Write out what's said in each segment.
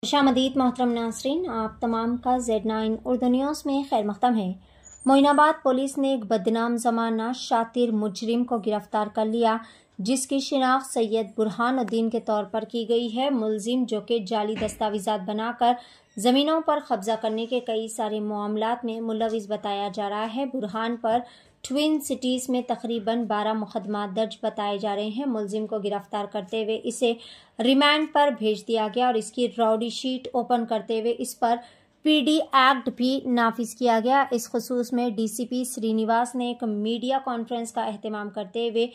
खुशामदीद मोहतरम नासरीन, आप तमाम का Z9 उर्दू न्यूज़ में खैर मक़दम है। मोइनाबाद पुलिस ने एक बदनाम ज़माना शातिर मुजरिम को गिरफ्तार कर लिया, जिसकी शिनाख्त सैयद बुरहानुद्दीन के तौर पर की गई है। मुलजिम, जो कि जाली दस्तावेज़ात बनाकर ज़मीनों पर कब्जा करने के कई सारे मामलात में मुलविस बताया जा रहा है। बुरहान पर ट्विन सिटीज़ में तकरीबन 12 मुकदमा दर्ज बताए जा रहे हैं। मुलजिम को गिरफ्तार करते हुए इसे रिमांड पर भेज दिया गया और इसकी राउडी शीट ओपन करते हुए इस पर PD एक्ट भी नाफिज किया गया। इस खुसूस में DCP श्रीनिवास ने एक मीडिया कॉन्फ्रेंस का एहतमाम करते हुए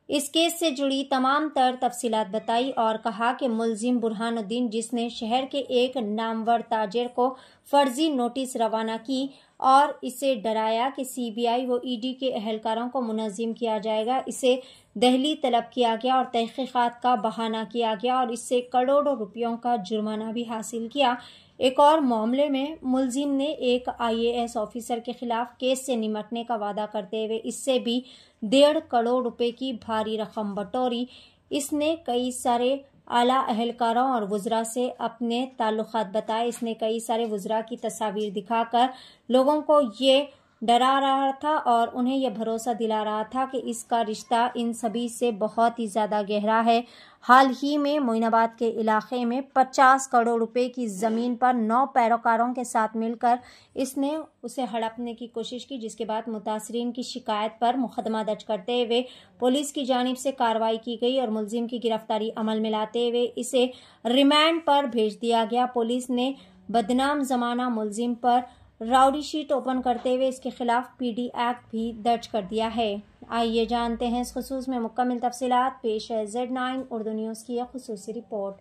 इस केस से जुड़ी तमाम तर तफसीलात बताई और कहा कि मुलजिम बुरहानुद्दीन, जिसने शहर के एक नामवर ताजिर को फर्जी नोटिस रवाना की और इसे डराया कि CBI व ED के एहलकारों को मुनज़्ज़िम किया जाएगा, इसे दहली तलब किया गया और तहकीकात का बहाना किया गया और इससे करोड़ों रुपयों का जुर्माना भी हासिल किया। एक और मामले में मुलजिम ने एक IAS ऑफिसर के खिलाफ केस से निमटने का वादा करते हुए इससे भी 1.5 करोड़ रुपए की भारी रकम बटोरी। इसने कई सारे आला अहलकारों और वुज़रा से अपने ताल्लुकात बताए। इसने कई सारे वुज़रा की तस्वीर दिखाकर लोगों को ये डरा रहा था और उन्हें यह भरोसा दिला रहा था कि इसका रिश्ता इन सभी से बहुत ही ज़्यादा गहरा है। हाल ही में मोइनाबाद के इलाके में 50 करोड़ रुपए की ज़मीन पर 9 पैरोकारों के साथ मिलकर इसने उसे हड़पने की कोशिश की, जिसके बाद मुतासरीन की शिकायत पर मुकदमा दर्ज करते हुए पुलिस की जानिब से कार्रवाई की गई और मुलजिम की गिरफ्तारी अमल में लाते हुए इसे रिमांड पर भेज दिया गया। पुलिस ने बदनाम ज़माना मुलजिम पर राउडी शीट ओपन करते हुए इसके खिलाफ PD एक्ट भी दर्ज कर दिया है। आइए जानते हैं इस खुसूस में मुकम्मल तफसीलात। पेश है Z9 उर्दू न्यूज़ की यह खुसूसी रिपोर्ट।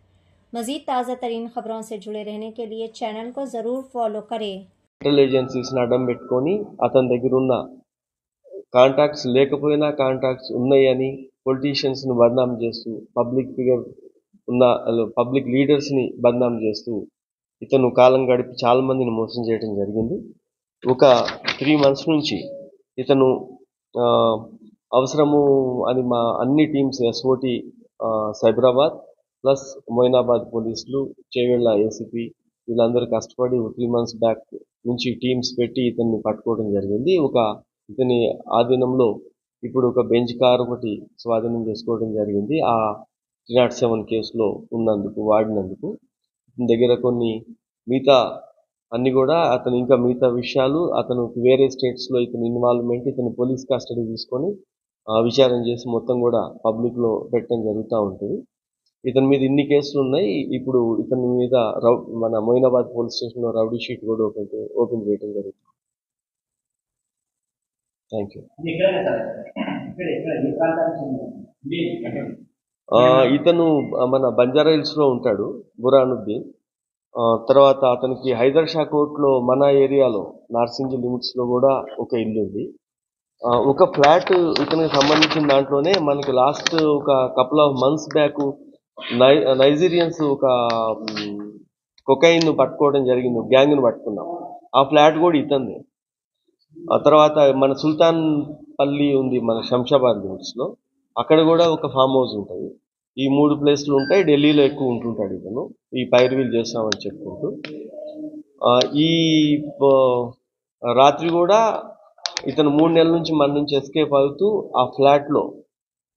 मज़ीद ताज़ा तरीन खबरों से जुड़े रहने के लिए चैनल को ज़रूर फॉलो करें। ఇంటెలిజెన్సీస్ అడ్డం పెట్టుకొని అతని దగ్గర ఉన్న కాంటాక్ట్స్ లేకపోయినా కాంటాక్ట్స్ ఉన్నాయని పొలిటీషియన్స్ ని బదనాం చేస్తూ పబ్లిక్ లీడర్స్ ని బదనాం చేస్తూ ఇతను కాలం గడిపి చాలా మందిని మోసం చేయడం జరిగింది. ఒక 3 months నుంచి ఇతను అవసరము అని మా అన్ని teams SOT Cyberabad plus Moinabad పోలీసులు, చేవెళ్ళ ACP వీళ్ళందరూ కష్టపడి 3 months బ్యాక్ నుంచి టీమ్స్ పెట్టి ఇతన్ని పట్టుకోవడం జరిగింది. ఇతని ఆధీనంలో ఇప్పుడు ఒక బెంచ్ కార్ ఒకటి స్వాధీనం చేసుకోవడం జరిగింది. ఆ 307 కేసులో వాడినందుకు ఇతని దగ్గర కొన్ని మిగతా అన్ని కూడా అతను ఇంకా మిగతా విషయాలు అతను వేరే స్టేట్స్ లో ఇతని ఇన్వాల్వ్మెంట్ ఇతను పోలీస్ కస్టడీ తీసుకొని విచారణ చేసి మొత్తం కూడా పబ్లిక్ లో పెట్టడం జరుగుతూ ఉంటుంది. ఇతని మీద ఇన్ని కేసులు ఉన్నాయి. ఇప్పుడు ఇతని మీద మన మొయినాబాద్ పోలీస్ స్టేషన్ లో రౌడీ షీట్ కూడా ఓపెన్ చేయడం జరుగుతుంది. Thank you. ఇతను మన బంజారా హిల్స్ లో ఉంటాడు బురానుద్దీన్. తర్వాత అతనికి హైదర్ షా కోర్టులో మన ఏరియాలో నార్సింగి లిమిట్స్ లో కూడా ఒక ఇల్లు ఉంది. ఒక ఫ్లాట్ ఇతనికి సంబంధించిన దాంట్లోనే మనకి లాస్ట్ ఒక couple of months back Nigerians ఒక కొకైన్ పట్టుకోవడం జరిగింది, గ్యాంగ్ ను పట్టుకున్నాం. ఆ ఫ్లాట్ కూడా ఇతంది. ఆ తర్వాత మన సుల్తాన్ పల్లి ఉంది మన శంషాబాద్ లిమిట్స్ లో, అక్కడ కూడా ఒక ఫామ్ హౌస్ ఉంటుంది. ఈ 3 ప్లేస్లు ఉంటాయి. ఢిల్లీలో ఎక్కువ ఉంటుంటాడు ఇతను ఈ పైరువీలు చేస్తామని చెప్పుకుంటూ. ఈ రాత్రి కూడా ఇతను 3 నెలల నుంచి మన నుంచి ఎస్కేప్ అవుతూ ఆ ఫ్లాట్ లో,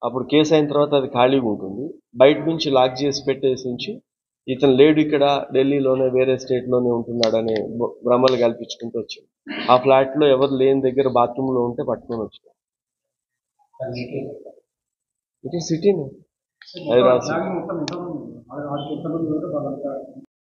అప్పుడు కేసు అయిన తర్వాత అది ఖాళీగా ఉంటుంది, బయట నుంచి లాక్ చేసి పెట్టేసి ఉంచి ఇతను లేడు, ఇక్కడ ఢిల్లీలోనే వేరే స్టేట్ లోనే ఉంటున్నాడనే భ్రమలు కల్పించుకుంటూ వచ్చాడు. ఆ ఫ్లాట్ లో ఎవరు లేని దగ్గర బాత్రూమ్ లో ఉంటే పట్టుకొని వచ్చాడు. ఇట్ ఈస్ సిటీనే హైదరాబాద్.